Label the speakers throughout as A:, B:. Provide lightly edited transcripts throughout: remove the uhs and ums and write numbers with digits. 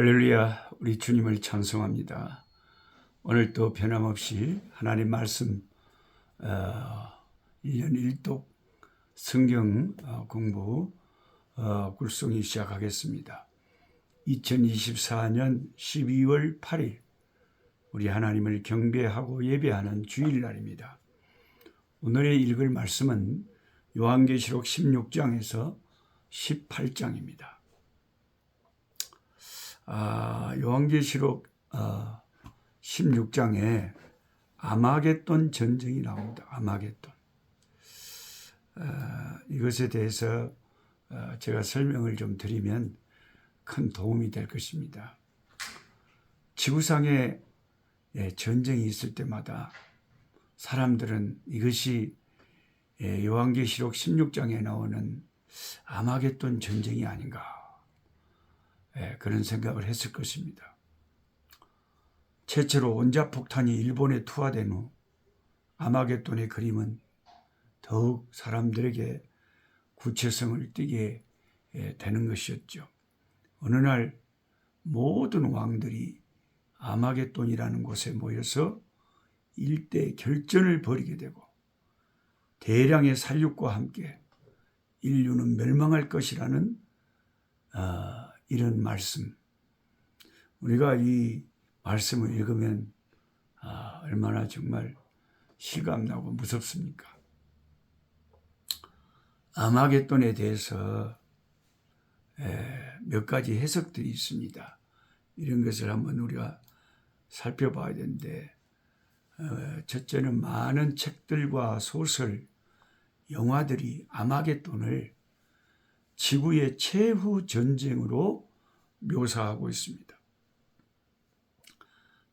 A: 할렐루야, 우리 주님을 찬송합니다. 오늘 또 변함없이 하나님 말씀 1년 1독 성경 공부 굴송이 시작하겠습니다. 2024년 12월 8일 우리 하나님을 경배하고 예배하는 주일날입니다. 오늘의 읽을 말씀은 요한계시록 16장에서 18장입니다. 요한계시록 16장에 아마겟돈 전쟁이 나옵니다. 아마겟돈. 이것에 대해서 제가 설명을 좀 드리면 큰 도움이 될 것입니다. 지구상에 전쟁이 있을 때마다 사람들은 이것이 요한계시록 16장에 나오는 아마겟돈 전쟁이 아닌가 그런 생각을 했을 것입니다. 최초로 원자폭탄이 일본에 투하된 후 아마겟돈의 그림은 더욱 사람들에게 구체성을 띠게 되는 것이었죠. 어느 날 모든 왕들이 아마겟돈이라는 곳에 모여서 일대 결전을 벌이게 되고 대량의 살육과 함께 인류는 멸망할 것이라는 이런 말씀. 우리가 이 말씀을 읽으면 얼마나 정말 실감나고 무섭습니까? 아마겟돈에 대해서 몇 가지 해석들이 있습니다. 이런 것을 한번 우리가 살펴봐야 되는데 첫째는 많은 책들과 소설, 영화들이 아마겟돈을 지구의 최후 전쟁으로 묘사하고 있습니다.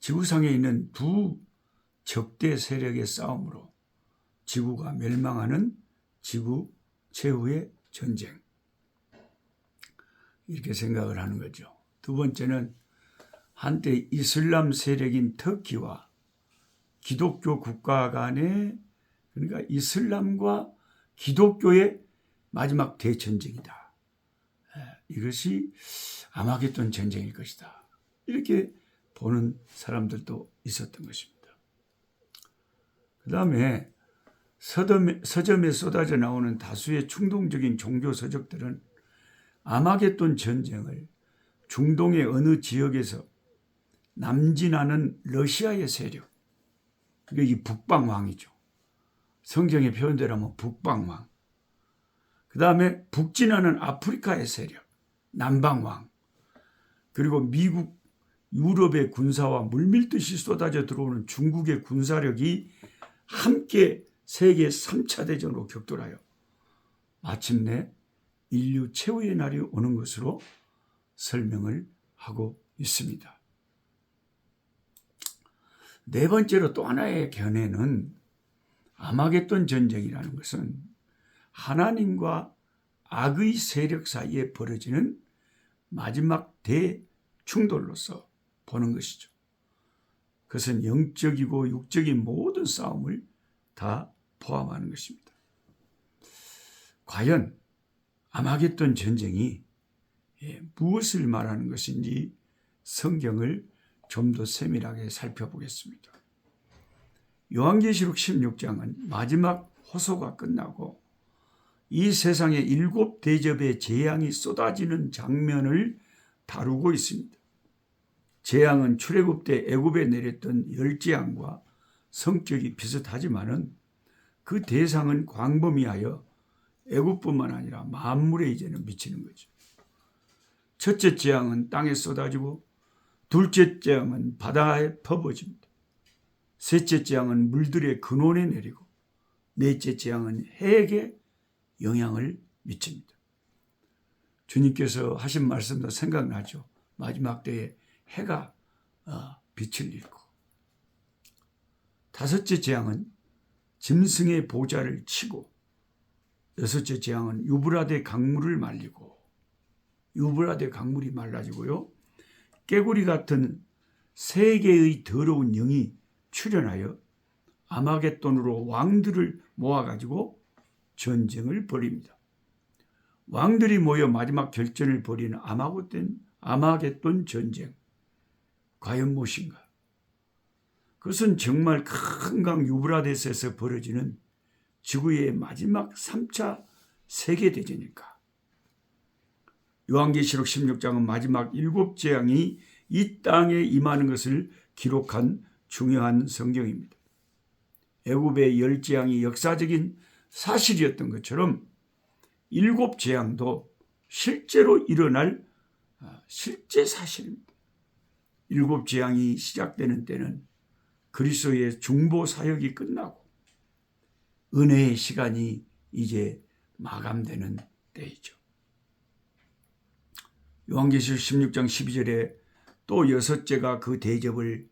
A: 지구상에 있는 두 적대 세력의 싸움으로 지구가 멸망하는 지구 최후의 전쟁. 이렇게 생각을 하는 거죠. 두 번째는 한때 이슬람 세력인 터키와 기독교 국가 간의, 그러니까 이슬람과 기독교의 마지막 대전쟁이다. 이것이 아마겟돈 전쟁일 것이다. 이렇게 보는 사람들도 있었던 것입니다. 그 다음에 서점에 쏟아져 나오는 다수의 충동적인 종교 서적들은 아마겟돈 전쟁을 중동의 어느 지역에서 남진하는 러시아의 세력, 이 북방왕이죠. 성경의 표현대로 하면 북방왕. 그 다음에 북진하는 아프리카의 세력, 남방왕. 그리고 미국, 유럽의 군사와 물밀듯이 쏟아져 들어오는 중국의 군사력이 함께 세계 3차 대전으로 격돌하여 마침내 인류 최후의 날이 오는 것으로 설명을 하고 있습니다. 네 번째로 또 하나의 견해는 아마겟돈 전쟁이라는 것은 하나님과 악의 세력 사이에 벌어지는 마지막 대충돌로서 보는 것이죠. 그것은 영적이고 육적인 모든 싸움을 다 포함하는 것입니다. 과연 아마겟돈 전쟁이 무엇을 말하는 것인지 성경을 좀 더 세밀하게 살펴보겠습니다. 요한계시록 16장은 마지막 호소가 끝나고 이 세상에 7 대접의 재앙이 쏟아지는 장면을 다루고 있습니다. 재앙은 출애굽 때 애굽에 내렸던 열재앙과 성격이 비슷하지만은 그 대상은 광범위하여 애굽뿐만 아니라 만물에 이제는 미치는 거죠. 첫째 재앙은 땅에 쏟아지고 둘째 재앙은 바다에 퍼부어집니다. 셋째 재앙은 물들의 근원에 내리고 넷째 재앙은 해에게 영향을 미칩니다. 주님께서 하신 말씀도 생각나죠. 마지막 때에 해가 빛을 잃고. 다섯째 재앙은 짐승의 보좌를 치고, 여섯째 재앙은 유브라데 강물을 말리고, 유브라데 강물이 말라지고요. 깨구리 같은 세 개의 더러운 영이 출현하여 아마겟돈으로 왕들을 모아가지고 전쟁을 벌입니다. 왕들이 모여 마지막 결전을 벌이는 아마겟돈 전쟁. 과연 무엇인가? 그것은 정말 큰 강 유브라데스에서 벌어지는 지구의 마지막 3차 세계대전일까? 요한계시록 16장은 마지막 7재앙이 이 땅에 임하는 것을 기록한 중요한 성경입니다. 애굽의 10재앙이 역사적인 사실이었던 것처럼 7재앙도 실제로 일어날 실제 사실입니다. 7재앙이 시작되는 때는 그리스도의 중보 사역이 끝나고 은혜의 시간이 이제 마감되는 때이죠. 요한계시록 16장 12절에 또 6째가 그 대접을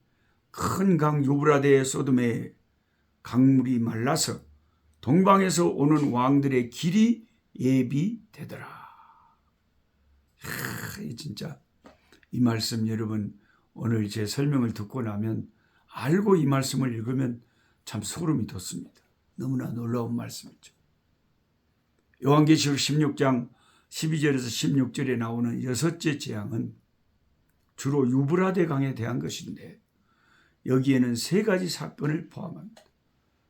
A: 큰 강 유브라데 소돔의 강물이 말라서 동방에서 오는 왕들의 길이 예비되더라. 진짜 이 말씀 여러분 오늘 제 설명을 듣고 나면 알고 이 말씀을 읽으면 참 소름이 돋습니다. 너무나 놀라운 말씀이죠. 요한계시록 16장 12절에서 16절에 나오는 6째 재앙은 주로 유브라데 강에 대한 것인데 여기에는 3가지 사건을 포함합니다.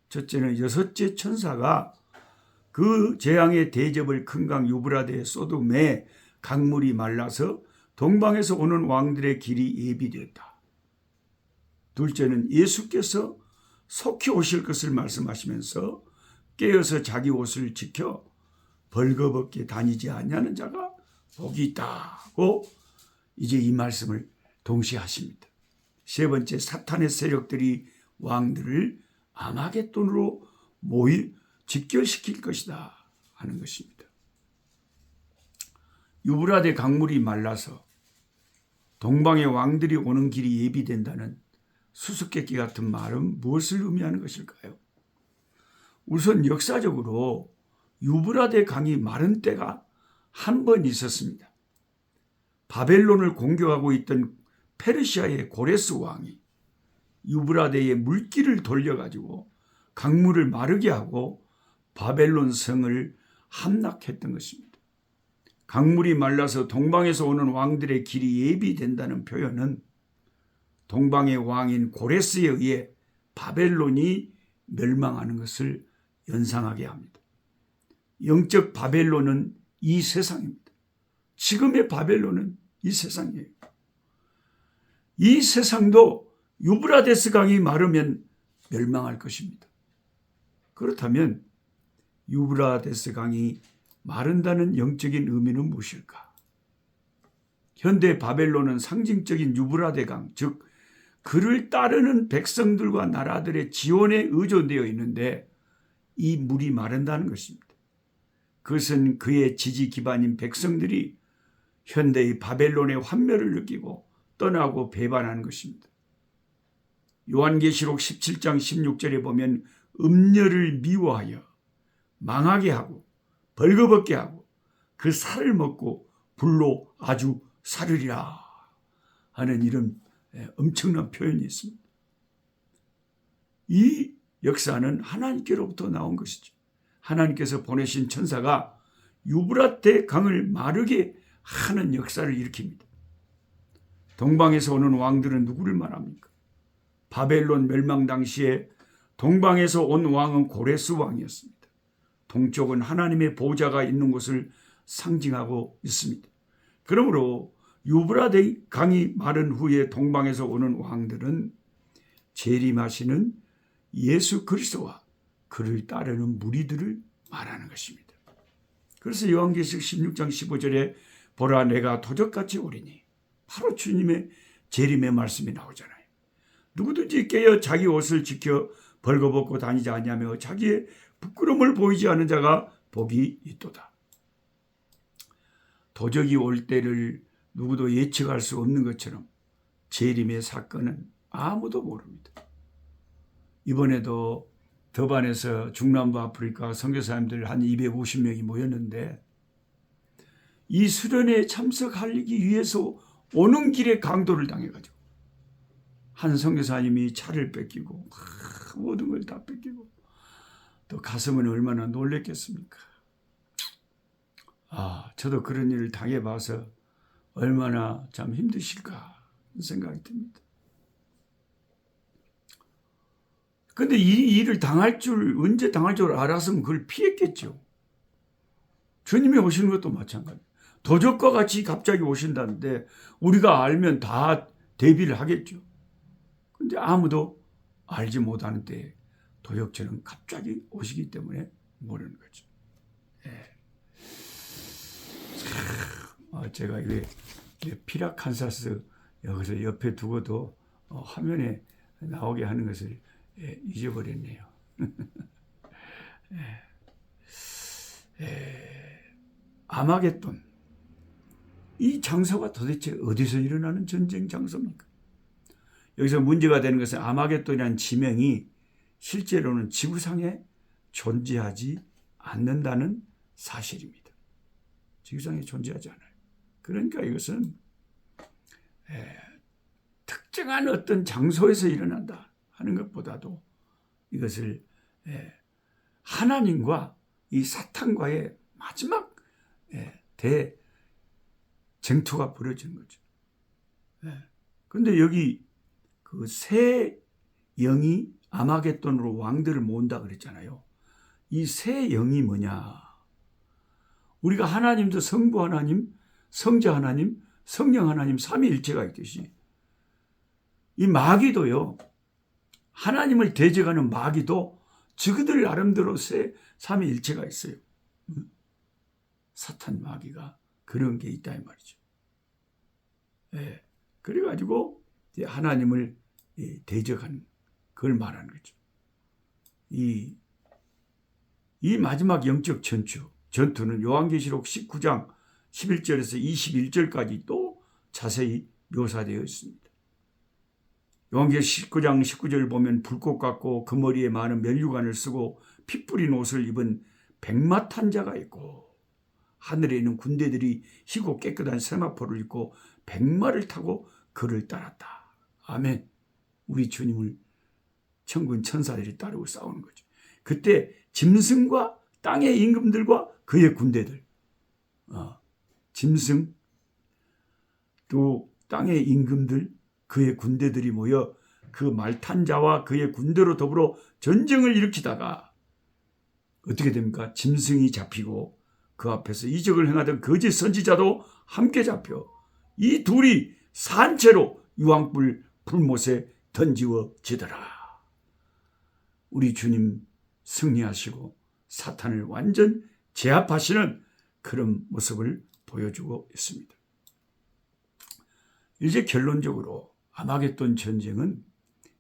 A: 첫째는 6째 천사가 그 재앙의 대접을 큰 강 유브라데 소돔의 강물이 말라서 동방에서 오는 왕들의 길이 예비되었다. 둘째는 예수께서 속히 오실 것을 말씀하시면서 깨어서 자기 옷을 지켜 벌거벗게 다니지 아니하는 자가 복이 있다고 이제 이 말씀을 동시에 하십니다. 세 번째, 사탄의 세력들이 왕들을 아마겟돈으로 직결시킬 것이다 하는 것입니다. 유브라데 강물이 말라서 동방의 왕들이 오는 길이 예비된다는 수수께끼 같은 말은 무엇을 의미하는 것일까요? 우선 역사적으로 유브라데 강이 마른 때가 한 번 있었습니다. 바벨론을 공격하고 있던 페르시아의 고레스 왕이 유브라데의 물길을 돌려가지고 강물을 마르게 하고 바벨론 성을 함락했던 것입니다. 강물이 말라서 동방에서 오는 왕들의 길이 예비된다는 표현은 동방의 왕인 고레스에 의해 바벨론이 멸망하는 것을 연상하게 합니다. 영적 바벨론은 이 세상입니다. 지금의 바벨론은 이 세상이에요. 이 세상도 유브라데스 강이 마르면 멸망할 것입니다. 그렇다면 유브라데스 강이 마른다는 영적인 의미는 무엇일까? 현대 바벨론은 상징적인 유브라데 강, 즉 그를 따르는 백성들과 나라들의 지원에 의존되어 있는데 이 물이 마른다는 것입니다. 그것은 그의 지지 기반인 백성들이 현대의 바벨론의 환멸을 느끼고 떠나고 배반하는 것입니다. 요한계시록 17장 16절에 보면 음녀를 미워하여 망하게 하고 벌거벗게 하고 그 살을 먹고 불로 아주 사르리라 하는 이런 엄청난 표현이 있습니다. 이 역사는 하나님께로부터 나온 것이죠. 하나님께서 보내신 천사가 유브라데 강을 마르게 하는 역사를 일으킵니다. 동방에서 오는 왕들은 누구를 말합니까? 바벨론 멸망 당시에 동방에서 온 왕은 고레스 왕이었습니다. 동쪽은 하나님의 보좌가 있는 곳을 상징하고 있습니다. 그러므로 유브라데 강이 마른 후에 동방에서 오는 왕들은 재림하시는 예수 그리스도와 그를 따르는 무리들을 말하는 것입니다. 그래서 요한계시록 16장 15절에 보라 내가 도적같이 오리니 바로 주님의 재림의 말씀이 나오잖아요. 누구든지 깨어 자기 옷을 지켜 벌거벗고 다니지 아니하며 자기의 부끄러움을 보이지 않은 자가 복이 있도다. 도적이 올 때를 누구도 예측할 수 없는 것처럼 재림의 사건은 아무도 모릅니다. 이번에도 더반에서 중남부 아프리카 선교사님들 한 250명이 모였는데 이 수련회에 참석하기 위해서 오는 길에 강도를 당해가지고 한 선교사님이 차를 뺏기고 모든 걸 다 뺏기고 또 가슴은 얼마나 놀랬겠습니까? 저도 그런 일을 당해봐서 얼마나 참 힘드실까 생각이 듭니다. 근데 이 일을 언제 당할 줄 알았으면 그걸 피했겠죠. 주님이 오시는 것도 마찬가지예요. 도적과 같이 갑자기 오신다는데 우리가 알면 다 대비를 하겠죠. 근데 아무도 알지 못하는 때에 도적처럼 갑자기 오시기 때문에 모르는 거죠. 제가 이게 피라칸사스 여기서 옆에 두고도 화면에 나오게 하는 것을 잊어버렸네요. 아마겟돈, 이 장소가 도대체 어디서 일어나는 전쟁 장소입니까? 여기서 문제가 되는 것은 아마겟돈이라는 지명이 실제로는 지구상에 존재하지 않는다는 사실입니다. 지구상에 존재하지 않아요. 그러니까 이것은 특정한 어떤 장소에서 일어난다 하는 것보다도 이것을 하나님과 이 사탄과의 마지막 대쟁투가 벌어지는 거죠. 그런데 여기 그 새 영이 아마겟돈으로 왕들을 모은다 그랬잖아요. 이 새 영이 뭐냐? 우리가 하나님도 성부 하나님, 성자 하나님, 성령 하나님 삼위일체가 있듯이 이 마귀도요. 하나님을 대적하는 마귀도 저그들 나름대로 삼위일체가 있어요. 사탄 마귀가 그런 게 있다 이 말이죠. 그래가지고 하나님을 대적하는 그걸 말하는 거죠. 이 마지막 영적 전투는 요한계시록 19장 11절에서 21절까지 또 자세히 묘사되어 있습니다. 요한계시록 19장 19절을 보면 불꽃 같고 그 머리에 많은 면류관을 쓰고 피 뿌린 옷을 입은 백마 탄 자가 있고 하늘에 있는 군대들이 희고 깨끗한 세마포를 입고 백마를 타고 그를 따랐다. 아멘. 우리 주님을 천군 천사들이 따르고 싸우는 거죠. 그때 짐승과 땅의 임금들과 그의 군대들, 짐승 또 땅의 임금들 그의 군대들이 모여 그 말탄 자와 그의 군대로 더불어 전쟁을 일으키다가 어떻게 됩니까? 짐승이 잡히고 그 앞에서 이적을 행하던 거짓 선지자도 함께 잡혀 이 둘이 산채로 유황불 불못에 던지워지더라. 우리 주님 승리하시고 사탄을 완전 제압하시는 그런 모습을 보여주고 있습니다. 이제 결론적으로 아마겟돈 전쟁은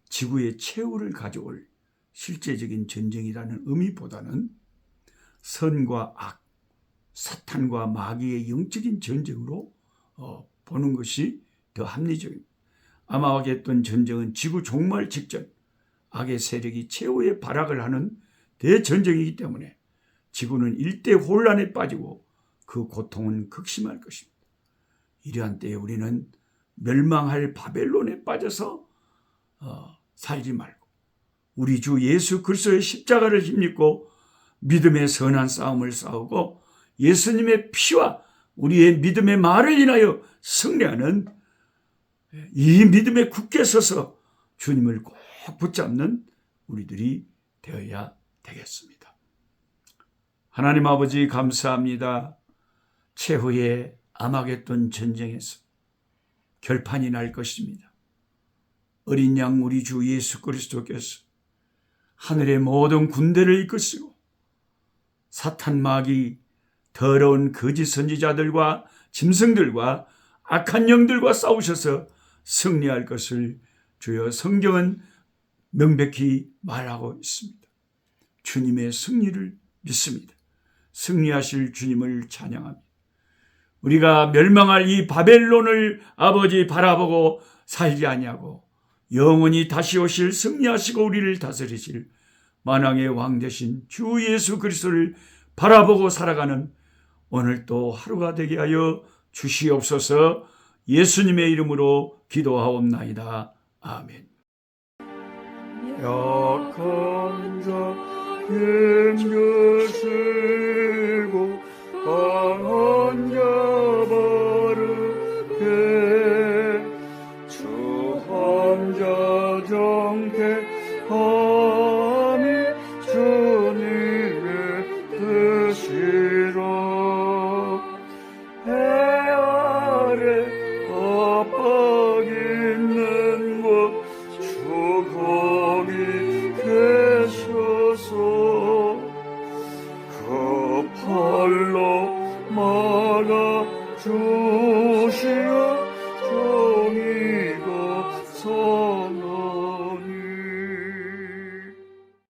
A: 지구의 최후를 가져올 실제적인 전쟁이라는 의미보다는 선과 악, 사탄과 마귀의 영적인 전쟁으로 보는 것이 더 합리적입니다. 아마겟돈 전쟁은 지구 종말 직전 악의 세력이 최후의 발악을 하는 대전쟁이기 때문에 지구는 일대 혼란에 빠지고 그 고통은 극심할 것입니다. 이러한 때에 우리는 멸망할 바벨론에 빠져서 살지 말고 우리 주 예수 그리스도의 십자가를 힘입고 믿음의 선한 싸움을 싸우고 예수님의 피와 우리의 믿음의 말을 인하여 승리하는 이 믿음에 굳게 서서 주님을 꼭 붙잡는 우리들이 되어야 되겠습니다. 하나님 아버지 감사합니다. 최후의 아마겟돈 전쟁에서 결판이 날 것입니다. 어린 양 우리 주 예수 그리스도께서 하늘의 모든 군대를 이끄시고 사탄 마귀 더러운 거짓 선지자들과 짐승들과 악한 영들과 싸우셔서 승리할 것을 주여 성경은 명백히 말하고 있습니다. 주님의 승리를 믿습니다. 승리하실 주님을 찬양합니다. 우리가 멸망할 이 바벨론을 아버지 바라보고 살지 아니하고 영원히 다시 오실 승리하시고 우리를 다스리실 만왕의 왕 되신 주 예수 그리스도를 바라보고 살아가는 오늘 또 하루가 되게 하여 주시옵소서. 예수님의 이름으로 기도하옵나이다. 아멘. 약한 자 힘주시고 강한 자 바르게
B: 주시옵소서.